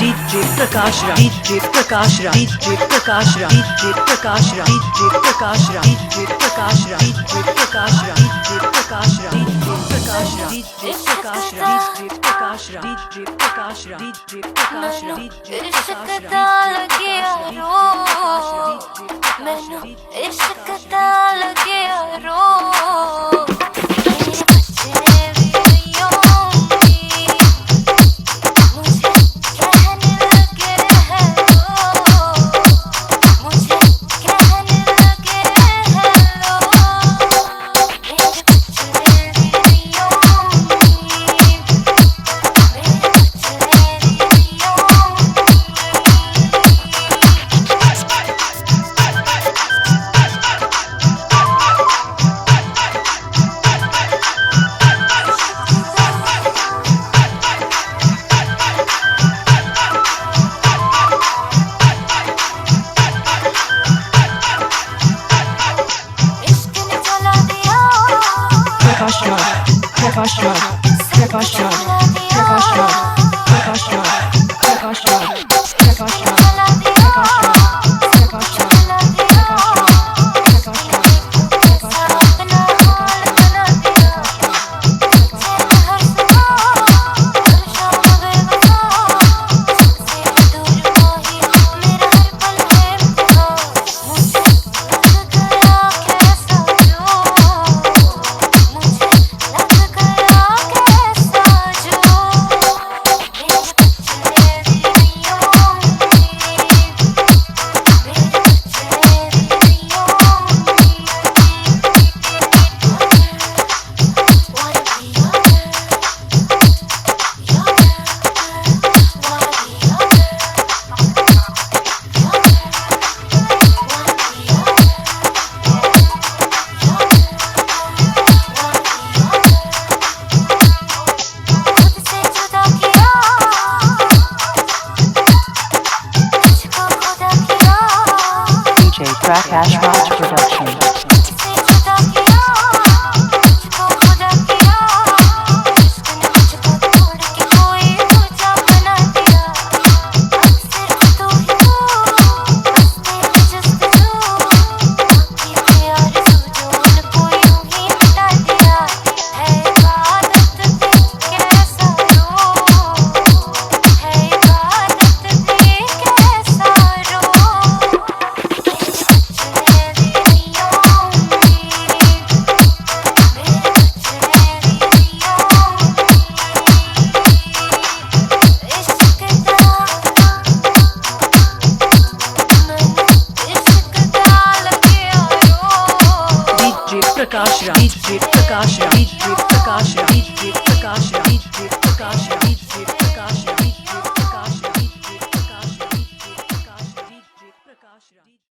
DJ Prakash Raj, DJ Prakash Raj, DJ Prakash Raj, DJ Prakash Raj, DJ Prakash Raj, DJ Prakash Raj, DJ Prakash Raj, DJ Prakash Raj, DJ Prakash Raj, DJ Prakash Raj, DJ Prakash Raj, DJ Prakash Raj, DJ Prakash Raj, इश्क दा लगिया रो Prakash Raj, Prakash Raj, Prakash Raj, Prakash Raj, Prakash Raj, Prakash Raj, Prakash Raj, Prakash Raj, Prakash Raj, Prakash Raj Production. Prakash Raj, DJ Prakash Raj, DJ Prakash Raj, DJ Prakash Raj, DJ Prakash Raj, DJ Prakash Raj.